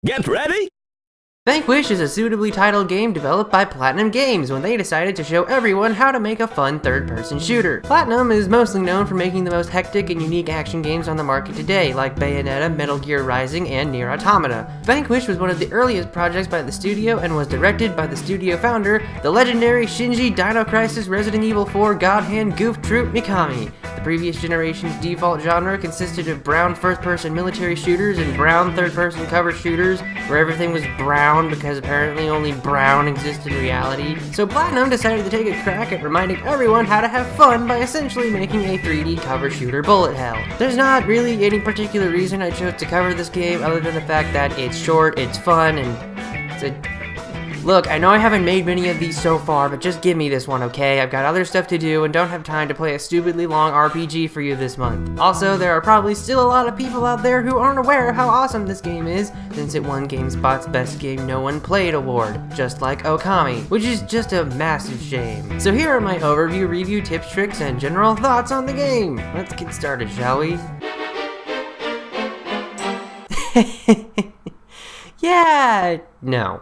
Get ready! Vanquish is a suitably titled game developed by Platinum Games when they decided to show everyone how to make a fun third-person shooter. Platinum is mostly known for making the most hectic and unique action games on the market today, like Bayonetta, Metal Gear Rising, and Nier Automata. Vanquish was one of the earliest projects by the studio and was directed by the studio founder, the legendary Shinji Dino Crisis Resident Evil 4 God Hand Goof Troop Mikami. The previous generation's default genre consisted of brown first-person military shooters and brown third-person cover shooters, where everything was brown because apparently only brown exists in reality. So Platinum decided to take a crack at reminding everyone how to have fun by essentially making a 3D cover shooter bullet hell. There's not really any particular reason I chose to cover this game other than the fact that it's short, it's fun, and it's a... Look, I know I haven't made many of these so far, but just give me this one, okay? I've got other stuff to do and don't have time to play a stupidly long RPG for you this month. Also, there are probably still a lot of people out there who aren't aware of how awesome this game is, since it won GameSpot's Best Game No One Played award, just like Okami, which is just a massive shame. So here are my overview, review, tips, tricks, and general thoughts on the game. Let's get started, shall we? Yeah, no.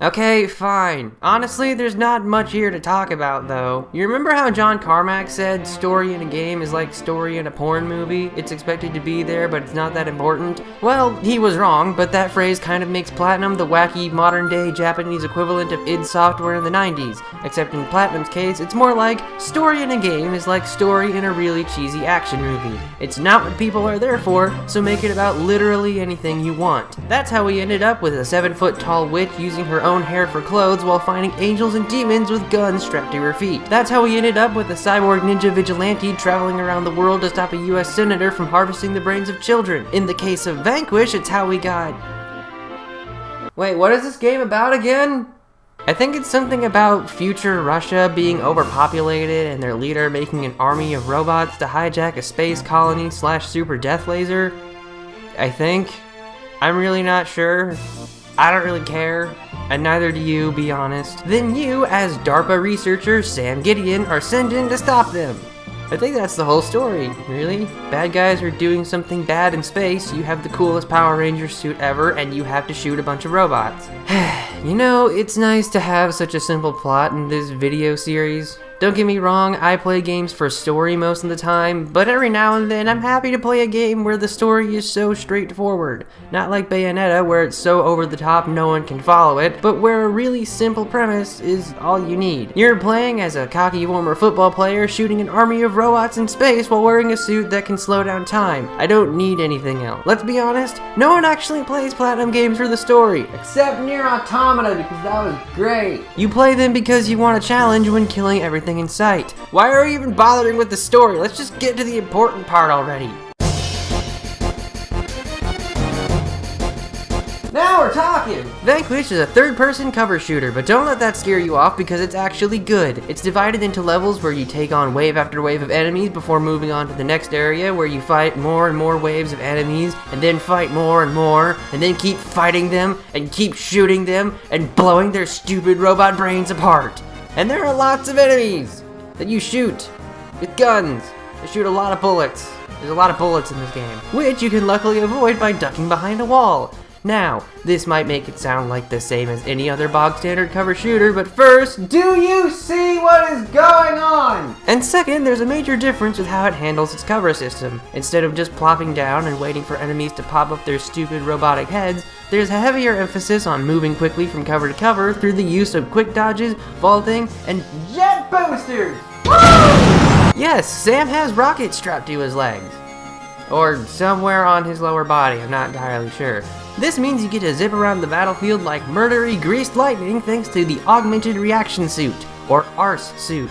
Okay, fine. Honestly, there's not much here to talk about, though. You remember how John Carmack said story in a game is like story in a porn movie? It's expected to be there, but it's not that important? Well, he was wrong, but that phrase kind of makes Platinum the wacky, modern-day Japanese equivalent of id Software in the 90s. Except in Platinum's case, it's more like story in a game is like story in a really cheesy action movie. It's not what people are there for, so make it about literally anything you want. That's how we ended up with a 7-foot-tall witch using her own hair for clothes while finding angels and demons with guns strapped to her feet. That's how we ended up with a cyborg ninja vigilante traveling around the world to stop a US senator from harvesting the brains of children. In the case of Vanquish, it's how we got... Wait, what is this game about again? I think it's something about future Russia being overpopulated and their leader making an army of robots to hijack a space colony / super death laser. I think. I'm really not sure. I don't really care, and neither do you, be honest. Then you, as DARPA researcher Sam Gideon, are sent in to stop them. I think that's the whole story, really. Bad guys are doing something bad in space, you have the coolest Power Ranger suit ever, and you have to shoot a bunch of robots. You know, it's nice to have such a simple plot in this video series. Don't get me wrong, I play games for story most of the time, but every now and then I'm happy to play a game where the story is so straightforward. Not like Bayonetta, where it's so over the top no one can follow it, but where a really simple premise is all you need. You're playing as a cocky former football player shooting an army of robots in space while wearing a suit that can slow down time. I don't need anything else. Let's be honest, no one actually plays Platinum games for the story, except Nier Automata because that was great. You play them because you want a challenge when killing everything in sight. Why are we even bothering with the story? Let's just get to the important part already. Now we're talking! Vanquish is a third-person cover shooter, but don't let that scare you off because it's actually good. It's divided into levels where you take on wave after wave of enemies before moving on to the next area where you fight more and more waves of enemies, and then fight more and more, and then keep fighting them, and keep shooting them, and blowing their stupid robot brains apart. And there are lots of enemies that you shoot with guns. They shoot a lot of bullets. There's a lot of bullets in this game, which you can luckily avoid by ducking behind a wall. Now, this might make it sound like the same as any other bog standard cover shooter, but first, do you see what is going on? And second, there's a major difference with how it handles its cover system. Instead of just plopping down and waiting for enemies to pop up their stupid robotic heads, there's a heavier emphasis on moving quickly from cover to cover through the use of quick dodges, vaulting, and jet boosters! Woo! Yes, Sam has rockets strapped to his legs. Or somewhere on his lower body, I'm not entirely sure. This means you get to zip around the battlefield like murdery greased lightning thanks to the Augmented Reaction Suit, or ARS suit.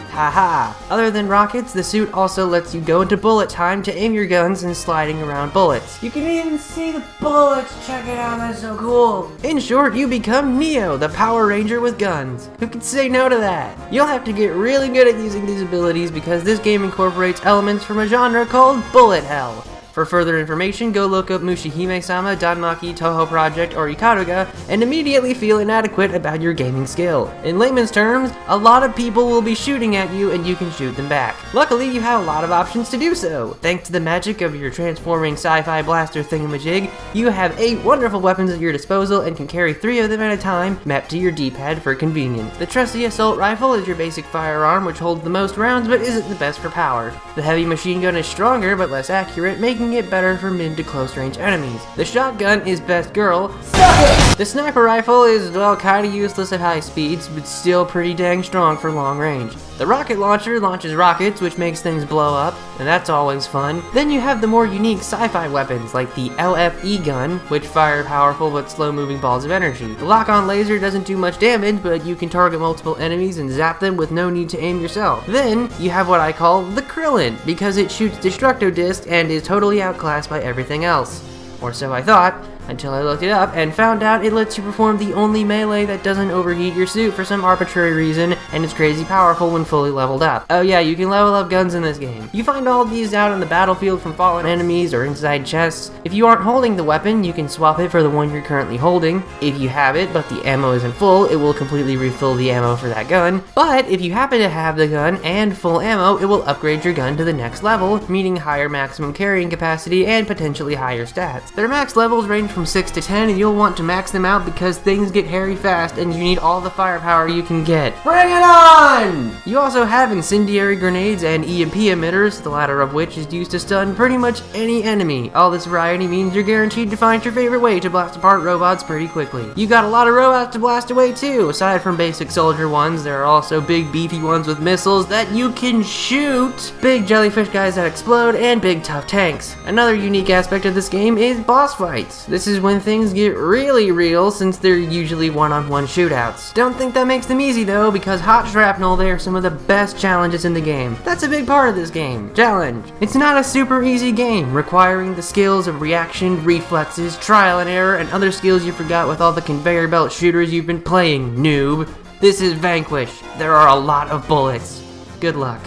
Haha. Other than rockets, the suit also lets you go into bullet time to aim your guns and sliding around bullets. You can even see the bullets, check it out, that's so cool. In short, you become Neo, the Power Ranger with guns. Who can say no to that? You'll have to get really good at using these abilities because this game incorporates elements from a genre called bullet hell. For further information, go look up Mushihime-sama, Danmaki, Toho Project, or Ikaruga, and immediately feel inadequate about your gaming skill. In layman's terms, a lot of people will be shooting at you and you can shoot them back. Luckily, you have a lot of options to do so. Thanks to the magic of your transforming sci-fi blaster thingamajig, you have 8 wonderful weapons at your disposal and can carry 3 of them at a time, mapped to your D-pad for convenience. The trusty assault rifle is your basic firearm, which holds the most rounds but isn't the best for power. The heavy machine gun is stronger but less accurate, making it better for mid to close range enemies. The shotgun is best girl. Suck it! The sniper rifle is, well, kinda useless at high speeds, but still pretty dang strong for long range. The rocket launcher launches rockets, which makes things blow up, and that's always fun. Then you have the more unique sci-fi weapons, like the LFE gun, which fire powerful but slow-moving balls of energy. The lock-on laser doesn't do much damage, but you can target multiple enemies and zap them with no need to aim yourself. Then, you have what I call the Krillin, because it shoots Destructo Disc and is totally outclassed by everything else. Or so I thought, until I looked it up and found out it lets you perform the only melee that doesn't overheat your suit for some arbitrary reason, and it's crazy powerful when fully leveled up. Oh yeah, you can level up guns in this game. You find all of these out on the battlefield from fallen enemies or inside chests. If you aren't holding the weapon, you can swap it for the one you're currently holding. If you have it, but the ammo isn't full, it will completely refill the ammo for that gun. But if you happen to have the gun and full ammo, it will upgrade your gun to the next level, meaning higher maximum carrying capacity and potentially higher stats. Their max levels range from 6 to 10, and you'll want to max them out because things get hairy fast and you need all the firepower you can get. Bring it on! You also have incendiary grenades and EMP emitters, the latter of which is used to stun pretty much any enemy. All this variety means you're guaranteed to find your favorite way to blast apart robots pretty quickly. You got a lot of robots to blast away too. Aside from basic soldier ones, there are also big beefy ones with missiles that you can shoot, big jellyfish guys that explode, and big tough tanks. Another unique aspect of this game is boss fights. This is when things get really real, since they're usually one-on-one shootouts. Don't think that makes them easy though, because hot shrapnel, they are some of the best challenges in the game. That's a big part of this game. Challenge. It's not a super easy game, requiring the skills of reaction, reflexes, trial and error, and other skills you forgot with all the conveyor belt shooters you've been playing, noob. This is Vanquish. There are a lot of bullets. Good luck.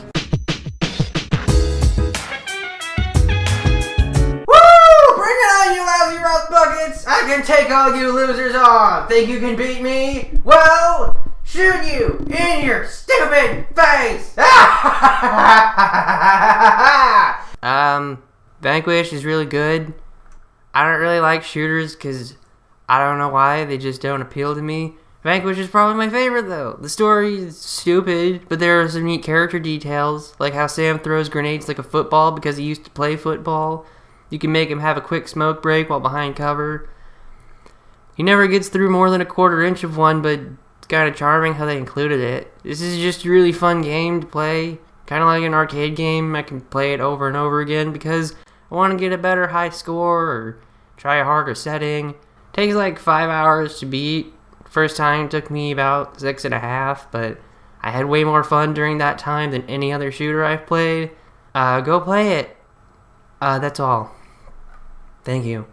You lousy rust buckets! I can take all you losers on! Think you can beat me? Well, shoot you in your stupid face! Vanquish is really good. I don't really like shooters because I don't know why, they just don't appeal to me. Vanquish is probably my favorite though. The story is stupid, but there are some neat character details, like how Sam throws grenades like a football because he used to play football. You can make him have a quick smoke break while behind cover. He never gets through more than a quarter inch of one, but it's kind of charming how they included it. This is just a really fun game to play. Kind of like an arcade game. I can play it over and over again because I want to get a better high score or try a harder setting. It takes like 5 hours to beat. First time took me about 6.5, but I had way more fun during that time than any other shooter I've played. Go play it. That's all. Thank you.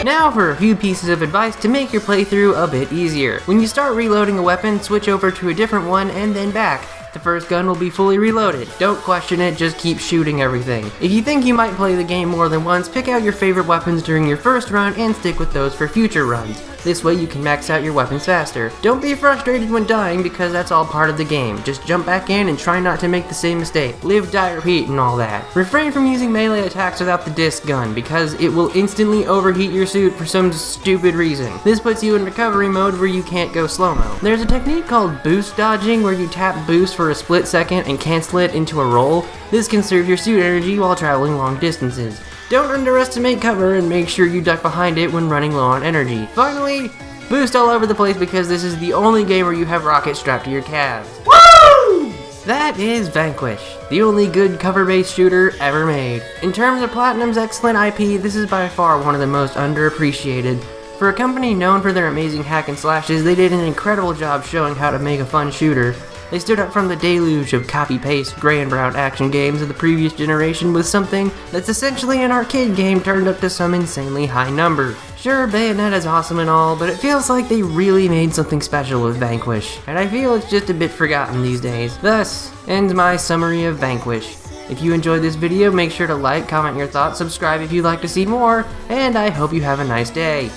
Now for a few pieces of advice to make your playthrough a bit easier. When you start reloading a weapon, switch over to a different one and then back. The first gun will be fully reloaded. Don't question it, just keep shooting everything. If you think you might play the game more than once, pick out your favorite weapons during your first run and stick with those for future runs. This way you can max out your weapons faster. Don't be frustrated when dying because that's all part of the game. Just jump back in and try not to make the same mistake. Live, die, repeat and all that. Refrain from using melee attacks without the disc gun because it will instantly overheat your suit for some stupid reason. This puts you in recovery mode where you can't go slow-mo. There's a technique called boost dodging where you tap boost for a split second and cancel it into a roll. This conserves your suit energy while traveling long distances. Don't underestimate cover and make sure you duck behind it when running low on energy. Finally, boost all over the place because this is the only game where you have rockets strapped to your calves. Woo! That is Vanquish, the only good cover-based shooter ever made. In terms of Platinum's excellent IP, this is by far one of the most underappreciated. For a company known for their amazing hack and slashes, they did an incredible job showing how to make a fun shooter. They stood up from the deluge of copy-paste, gray and brown action games of the previous generation with something that's essentially an arcade game turned up to some insanely high number. Sure, Bayonetta's awesome and all, but it feels like they really made something special with Vanquish, and I feel it's just a bit forgotten these days. Thus, ends my summary of Vanquish. If you enjoyed this video, make sure to like, comment your thoughts, subscribe if you'd like to see more, and I hope you have a nice day.